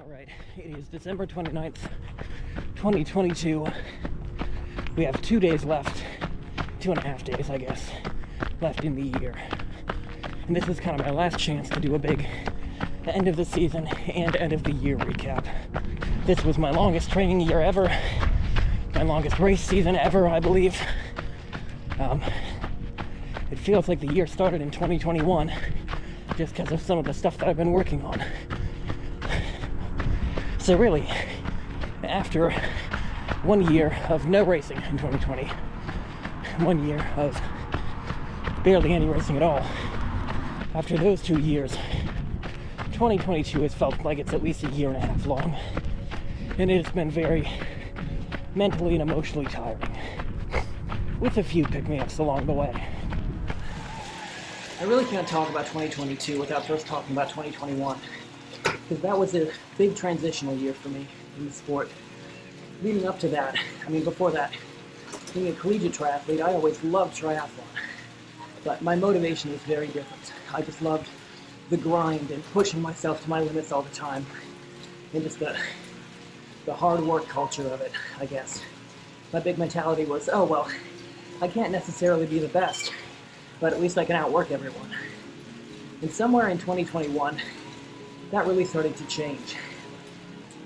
Alright, it is December 29th, 2022. We have 2 days left, 2.5 days, I guess, left in the year. And this is kind of my last chance to do a big end of the season and end of the year recap. This was my longest training year ever, my longest race season ever, I believe. It feels like the year started in 2021 just because of some of the stuff that I've been working on. So really, after 1 year of no racing in 2020, 1 year of barely any racing at all, after those 2 years, 2022 has felt like it's at least a year and a half long, and it has been very mentally and emotionally tiring, with a few pick-me-ups along the way. I really can't talk about 2022 without first talking about 2021, because that was a big transitional year for me in the sport. Leading up to that, before that, being a collegiate triathlete, I always loved triathlon, but my motivation was very different. I just loved the grind and pushing myself to my limits all the time, and just the hard work culture of it, I guess. My big mentality was, oh well, I can't necessarily be the best, but at least I can outwork everyone. And somewhere in 2021, that really started to change.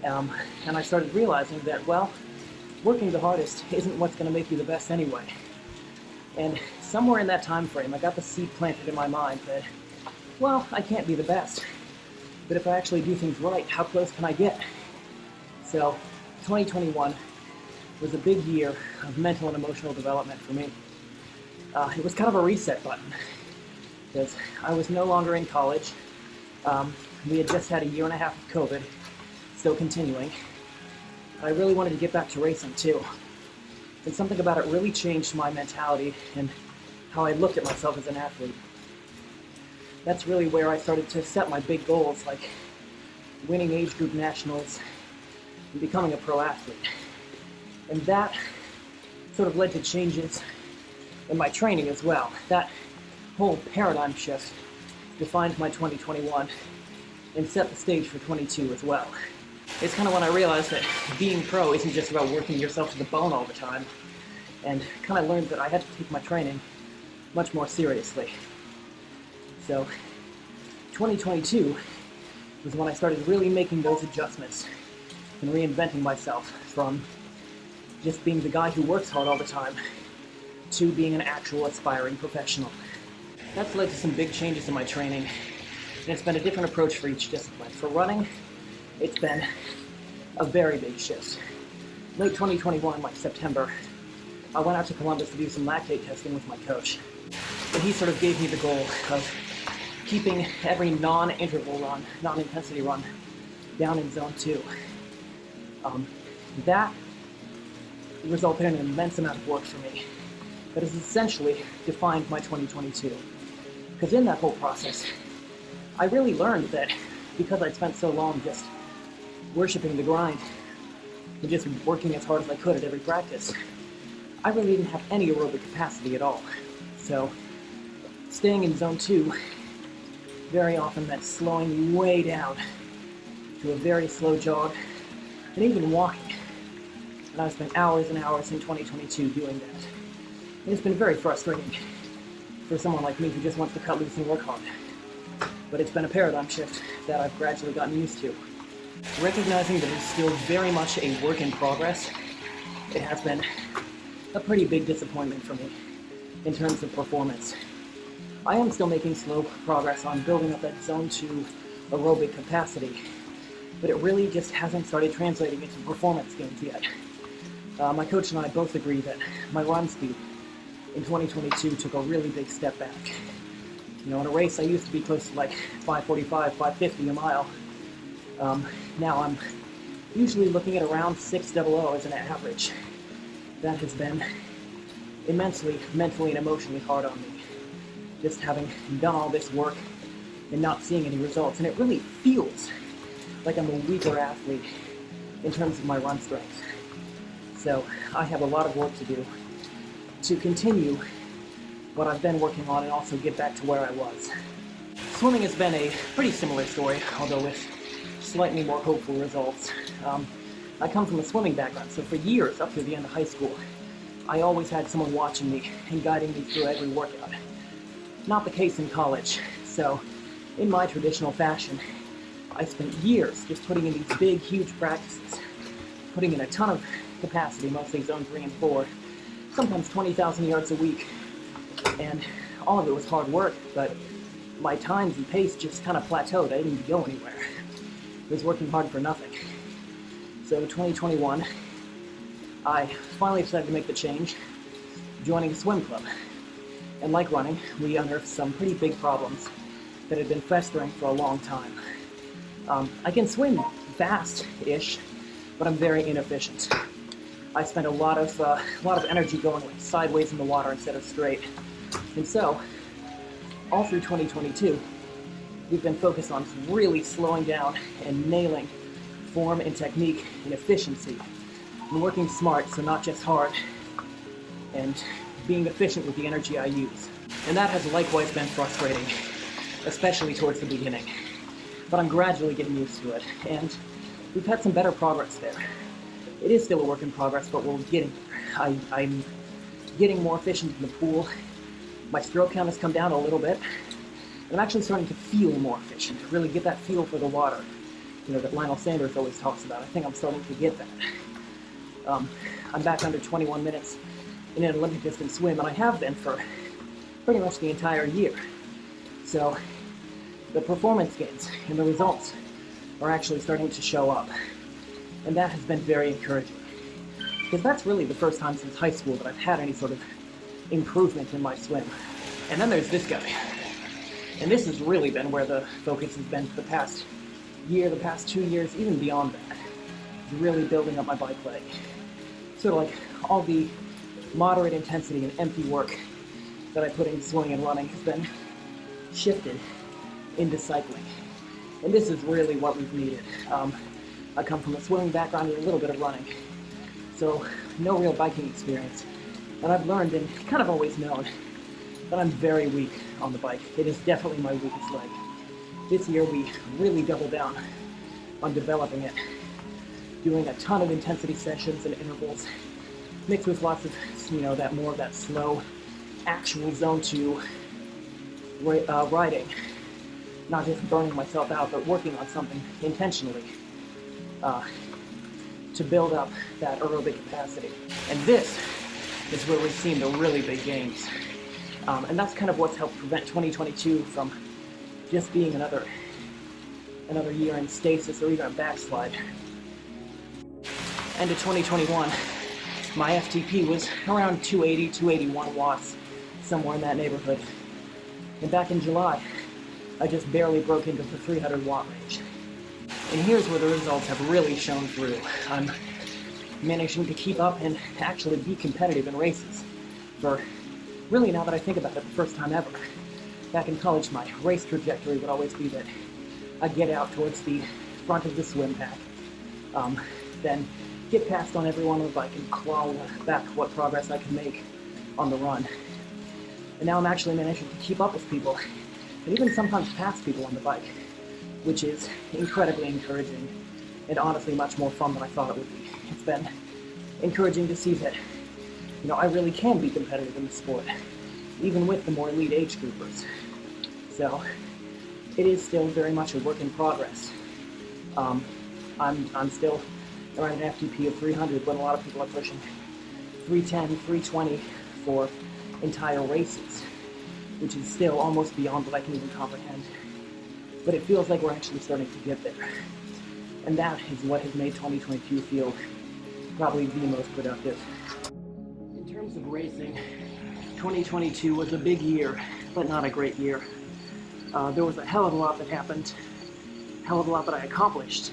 And I started realizing that, well, working the hardest isn't what's going to make you the best anyway. And somewhere in that time frame, I got the seed planted in my mind that, well, I can't be the best, but if I actually do things right, how close can I get? So 2021 was a big year of mental and emotional development for me. It was kind of a reset button, because I was no longer in college. We had just had a year and a half of COVID, still continuing. I really wanted to get back to racing too. And something about it really changed my mentality and how I looked at myself as an athlete. That's really where I started to set my big goals, like winning age group nationals and becoming a pro athlete. And that sort of led to changes in my training as well. That whole paradigm shift defined my 2021 and set the stage for 22 as well. It's kind of when I realized that being pro isn't just about working yourself to the bone all the time, and kind of learned that I had to take my training much more seriously. So 2022 was when I started really making those adjustments and reinventing myself from just being the guy who works hard all the time to being an actual aspiring professional. That's led to some big changes in my training, and it's been a different approach for each discipline. For running, it's been a very big shift. Late 2021, like September, I went out to Columbus to do some lactate testing with my coach. And he sort of gave me the goal of keeping every non-interval run, non-intensity run, down in zone 2. That resulted in an immense amount of work for me, that has essentially defined my 2022. Because in that whole process, I really learned that because I'd spent so long just worshiping the grind and just working as hard as I could at every practice, I really didn't have any aerobic capacity at all. So staying in zone 2 very often meant slowing way down to a very slow jog and even walking. And I spent hours and hours in 2022 doing that. And it's been very frustrating for someone like me who just wants to cut loose and work hard. But it's been a paradigm shift that I've gradually gotten used to. Recognizing that it's still very much a work in progress, it has been a pretty big disappointment for me in terms of performance. I am still making slow progress on building up that zone 2 aerobic capacity, but it really just hasn't started translating into performance gains yet. My coach and I both agree that my run speed in 2022 took a really big step back. In a race I used to be close to like 5:45, 5:50 a mile. Now I'm usually looking at around 6:00 as an average. That has been immensely mentally and emotionally hard on me, just having done all this work and not seeing any results. And it really feels like I'm a weaker athlete in terms of my run strength. So I have a lot of work to do to continue what I've been working on and also get back to where I was. Swimming has been a pretty similar story, although with slightly more hopeful results. I come from a swimming background, so for years, up to the end of high school, I always had someone watching me and guiding me through every workout. Not the case in college, so in my traditional fashion, I spent years just putting in these big, huge practices, putting in a ton of capacity, mostly zone 3 and 4, sometimes 20,000 yards a week, and all of it was hard work, but my times and pace just kind of plateaued. I didn't go anywhere. I was working hard for nothing. So 2021, I finally decided to make the change, joining a swim club. And like running, we unearthed some pretty big problems that had been festering for a long time. I can swim fast-ish, but I'm very inefficient. I spend a lot of energy going like sideways in the water instead of straight. And so, all through 2022, we've been focused on really slowing down and nailing form and technique and efficiency, and working smart, so not just hard, and being efficient with the energy I use. And that has likewise been frustrating, especially towards the beginning. But I'm gradually getting used to it, and we've had some better progress there. It is still a work in progress, but we're getting there. I'm getting more efficient in the pool. My stroke count has come down a little bit, and I'm actually starting to feel more efficient, really get that feel for the water, that Lionel Sanders always talks about. I think I'm starting to get that. I'm back under 21 minutes in an Olympic distance swim, and I have been for pretty much the entire year. So the performance gains and the results are actually starting to show up, and that has been very encouraging, because that's really the first time since high school that I've had any sort of improvement in my swim. And then there's this guy, and this has really been where the focus has been for the past year, the past 2 years, even beyond that. Really building up my bike leg. Sort of like all the moderate intensity and empty work that I put into swimming and running has been shifted into cycling. And this is really what we've needed. I come from a swimming background and a little bit of running, so no real biking experience. And I've learned and kind of always known that I'm very weak on the bike. It is definitely my weakest leg. This year we really doubled down on developing it, doing a ton of intensity sessions and intervals, mixed with lots of, that slow, actual zone 2 riding. Not just burning myself out, but working on something intentionally to build up that aerobic capacity. And this is where we've seen the really big gains. And that's kind of what's helped prevent 2022 from just being another year in stasis or even a backslide. End of 2021, my FTP was around 280, 281 watts, somewhere in that neighborhood. And back in July, I just barely broke into the 300 watt range. And here's where the results have really shown through. I'm managing to keep up and actually be competitive in races for, really, now that I think about it, the first time ever. Back in college, my race trajectory would always be that I'd get out towards the front of the swim pack, then get past on everyone on the bike and claw back what progress I can make on the run. And now I'm actually managing to keep up with people, and even sometimes pass people on the bike, which is incredibly encouraging and honestly much more fun than I thought it would be. It's been encouraging to see that, I really can be competitive in the sport, even with the more elite age groupers. So it is still very much a work in progress. I'm still around an FTP of 300 when a lot of people are pushing 310, 320 for entire races, which is still almost beyond what I can even comprehend. But it feels like we're actually starting to get there. And that is what has made 2022 feel probably the most productive. In terms of racing, 2022 was a big year, but not a great year. There was a hell of a lot that happened, a hell of a lot that I accomplished,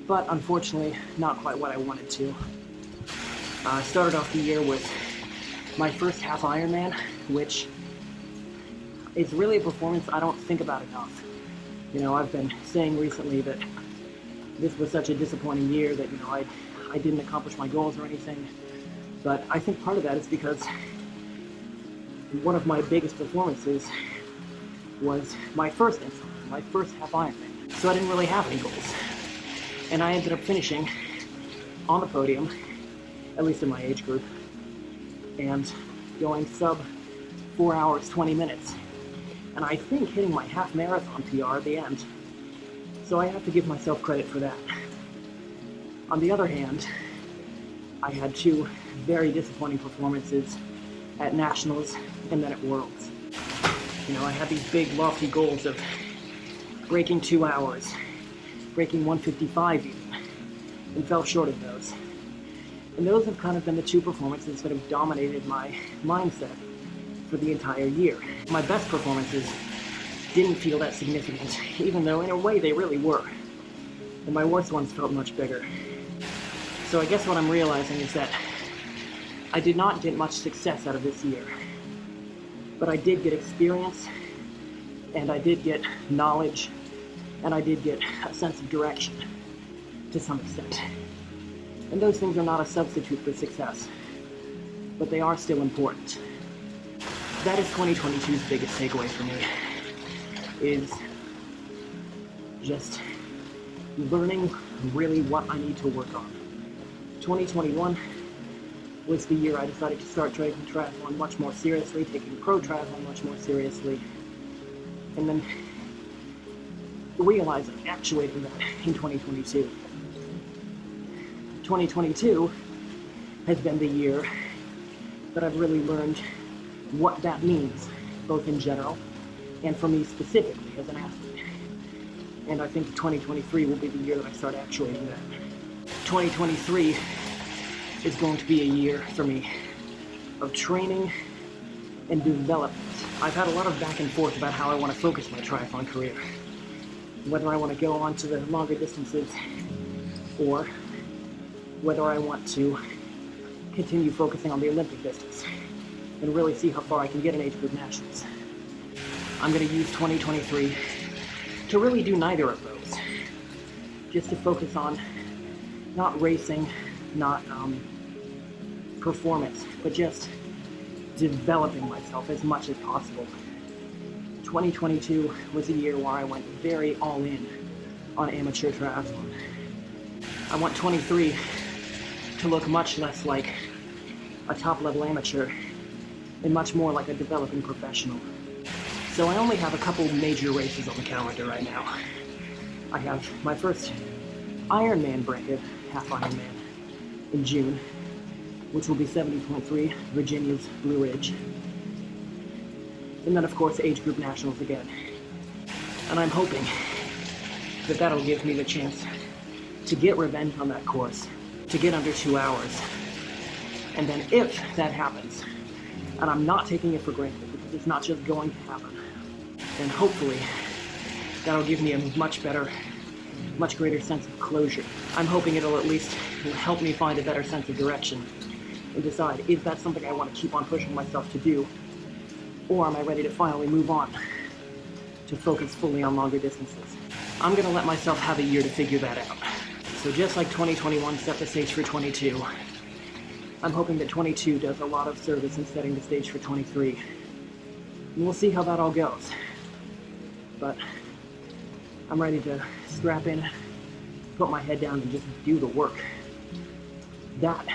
but unfortunately not quite what I wanted to. I started off the year with my first half Ironman, which is really a performance I don't think about enough. I've been saying recently that this was such a disappointing year that, I didn't accomplish my goals or anything, but I think part of that is because one of my biggest performances was my first half Ironman, so I didn't really have any goals. And I ended up finishing on the podium, at least in my age group, and going sub 4 hours, 20 minutes. And I think hitting my half marathon PR at the end. So I have to give myself credit for that. On the other hand, I had 2 very disappointing performances at Nationals and then at Worlds. You know, I had these big lofty goals of breaking 2 hours, breaking 1:55 even, and fell short of those. And those have kind of been the 2 performances that have dominated my mindset for the entire year. My best performances didn't feel that significant, even though in a way they really were. And my worst ones felt much bigger. So I guess what I'm realizing is that I did not get much success out of this year, but I did get experience, and I did get knowledge, and I did get a sense of direction to some extent. And those things are not a substitute for success, but they are still important. That is 2022's biggest takeaway for me, is just learning really what I need to work on. 2021 was the year I decided to start taking triathlon much more seriously, taking pro triathlon much more seriously, and then realizing, actuating that in 2022. 2022 has been the year that I've really learned what that means, both in general and for me specifically as an athlete. And I think 2023 will be the year that I start actuating that. 2023 is going to be a year for me of training and development. I've had a lot of back and forth about how I want to focus my triathlon career. Whether I want to go on to the longer distances or whether I want to continue focusing on the Olympic distance and really see how far I can get in age group nationals. I'm going to use 2023 to really do neither of those. Just to focus on not racing, not performance, but just developing myself as much as possible. 2022 was a year where I went very all in on amateur triathlon. I want 23 to look much less like a top-level amateur and much more like a developing professional. So I only have a couple major races on the calendar right now. I have my first Ironman bracket, half Ironman, in June, which will be 70.3, Virginia's Blue Ridge. And then of course age group nationals again. And I'm hoping that that'll give me the chance to get revenge on that course, to get under 2 hours. And then if that happens, and I'm not taking it for granted because it's not just going to happen, then hopefully that'll give me a much better, much greater sense of closure. I'm hoping it'll at least help me find a better sense of direction and decide, is that something I want to keep on pushing myself to do, or am I ready to finally move on to focus fully on longer distances? I'm going to let myself have a year to figure that out. So just like 2021 set the stage for 22, I'm hoping that 22 does a lot of service in setting the stage for 23. And we'll see how that all goes. But I'm ready to strap in, put my head down, and just do the work. That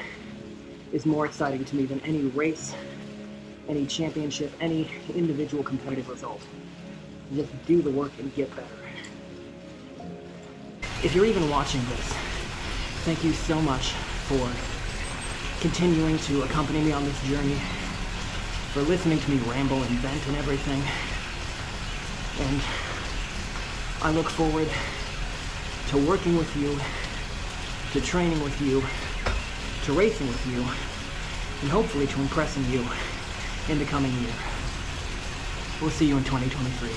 is more exciting to me than any race, any championship, any individual competitive result. Just do the work and get better. If you're even watching this, thank you so much for continuing to accompany me on this journey, for listening to me ramble and vent and everything. And I look forward to working with you, to training with you, to racing with you, and hopefully to impressing you in the coming year. We'll see you in 2023.